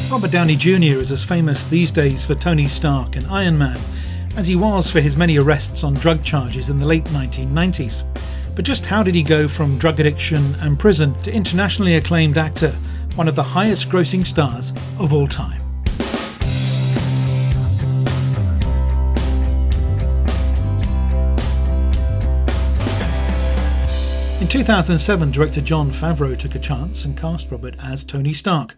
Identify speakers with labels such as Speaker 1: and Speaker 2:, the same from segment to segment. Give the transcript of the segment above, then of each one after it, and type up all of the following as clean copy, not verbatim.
Speaker 1: Robert Downey Jr. is as famous these days for Tony Stark and Iron Man as he was for his many arrests on drug charges in the late 1990s. But just how did he go from drug addiction and prison to internationally acclaimed actor, one of the highest grossing stars of all time? In 2007, director Jon Favreau took a chance and cast Robert as Tony Stark,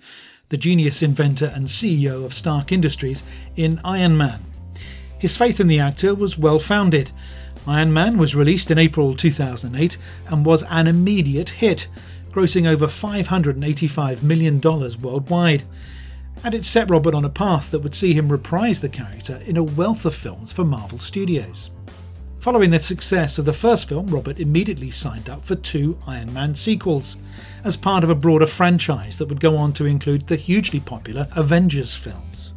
Speaker 1: the genius inventor and CEO of Stark Industries, in Iron Man. His faith in the actor was well founded. Iron Man was released in April 2008 and was an immediate hit, grossing over $585 million worldwide. And it set Robert on a path that would see him reprise the character in a wealth of films for Marvel Studios. Following the success of the first film, Robert immediately signed up for 2 Iron Man sequels, as part of a broader franchise that would go on to include the hugely popular Avengers films.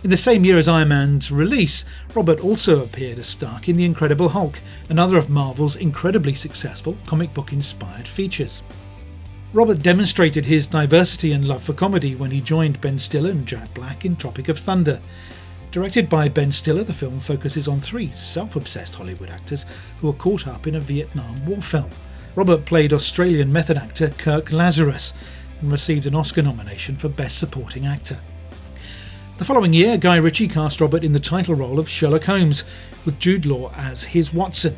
Speaker 1: In the same year as Iron Man's release, Robert also appeared as Stark in The Incredible Hulk, another of Marvel's incredibly successful comic book-inspired features. Robert demonstrated his diversity and love for comedy when he joined Ben Stiller and Jack Black in Tropic Thunder. Directed by Ben Stiller, the film focuses on 3 self-obsessed Hollywood actors who are caught up in a Vietnam War film. Robert played Australian method actor Kirk Lazarus and received an Oscar nomination for Best Supporting Actor. The following year, Guy Ritchie cast Robert in the title role of Sherlock Holmes, with Jude Law as his Watson.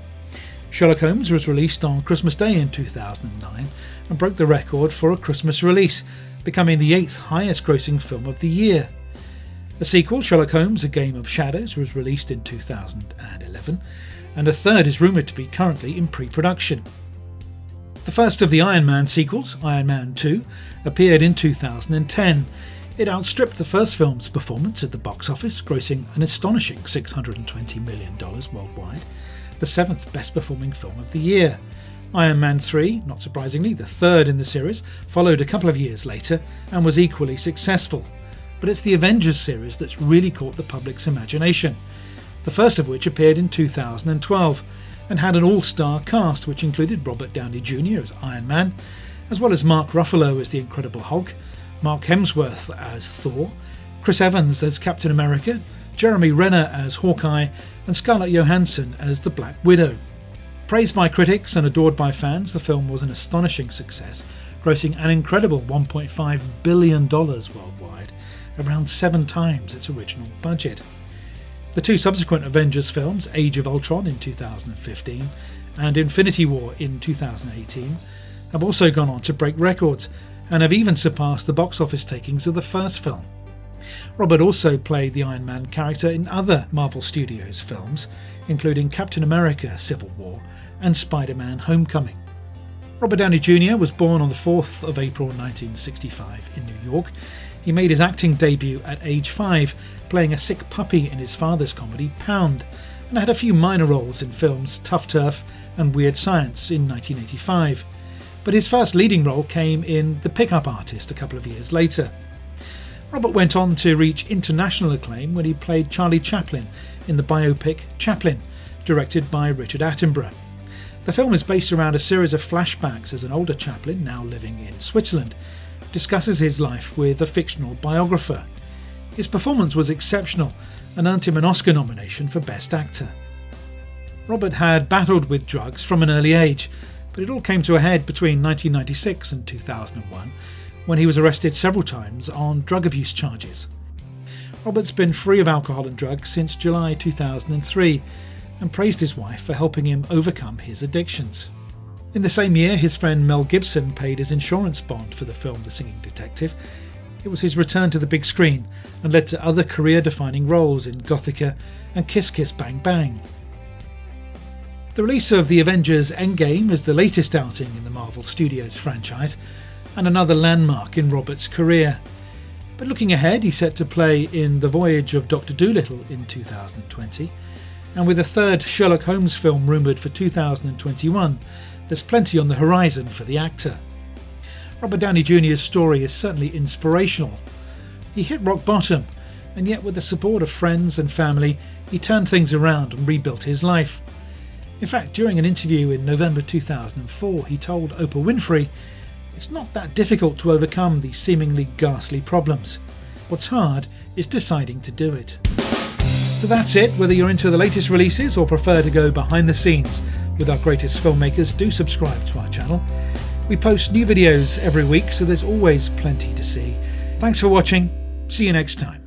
Speaker 1: Sherlock Holmes was released on Christmas Day in 2009 and broke the record for a Christmas release, becoming the 8th highest grossing film of the year. A sequel, Sherlock Holmes: A Game of Shadows, was released in 2011, and a third is rumoured to be currently in pre-production. The first of the Iron Man sequels, Iron Man 2, appeared in 2010. It outstripped the first film's performance at the box office, grossing an astonishing $620 million worldwide, the 7th best performing film of the year. Iron Man 3, not surprisingly the third in the series, followed a couple of years later and was equally successful. But it's the Avengers series that's really caught the public's imagination, the first of which appeared in 2012 and had an all-star cast which included Robert Downey Jr. as Iron Man, as well as Mark Ruffalo as the Incredible Hulk, Mark Hemsworth as Thor, Chris Evans as Captain America, Jeremy Renner as Hawkeye, and Scarlett Johansson as the Black Widow. Praised by critics and adored by fans, the film was an astonishing success, grossing an incredible $1.5 billion worldwide, around 7 times its original budget. The 2 subsequent Avengers films, Age of Ultron in 2015 and Infinity War in 2018, have also gone on to break records and have even surpassed the box office takings of the first film. Robert also played the Iron Man character in other Marvel Studios films, including Captain America: Civil War and Spider-Man: Homecoming. Robert Downey Jr. was born on the 4th of April 1965 in New York. He made his acting debut at age 5, playing a sick puppy in his father's comedy Pound, and had a few minor roles in films Tough Turf and Weird Science in 1985. But his first leading role came in The Pickup Artist a couple of years later. Robert went on to reach international acclaim when he played Charlie Chaplin in the biopic Chaplin, directed by Richard Attenborough. The film is based around a series of flashbacks as an older Chaplin, now living in Switzerland, discusses his life with a fictional biographer. His performance was exceptional and earned him an Oscar nomination for Best Actor. Robert had battled with drugs from an early age, but it all came to a head between 1996 and 2001, when he was arrested several times on drug abuse charges. Robert's been free of alcohol and drugs since July 2003 and praised his wife for helping him overcome his addictions. In the same year, his friend Mel Gibson paid his insurance bond for the film The Singing Detective. It was his return to the big screen and led to other career-defining roles in Gothika and Kiss Kiss Bang Bang. The release of the Avengers Endgame is the latest outing in the Marvel Studios franchise and another landmark in Robert's career. But looking ahead, he's set to play in The Voyage of Dr. Dolittle in 2020, and with a third Sherlock Holmes film rumoured for 2021, there's plenty on the horizon for the actor. Robert Downey Jr.'s story is certainly inspirational. He hit rock bottom, and yet with the support of friends and family, he turned things around and rebuilt his life. In fact, during an interview in November 2004, he told Oprah Winfrey, "It's not that difficult to overcome these seemingly ghastly problems. What's hard is deciding to do it. So that's it. Whether you're into the latest releases or prefer to go behind the scenes with our greatest filmmakers, do subscribe to our channel. We post new videos every week, so there's always plenty to see. Thanks for watching. See you next time.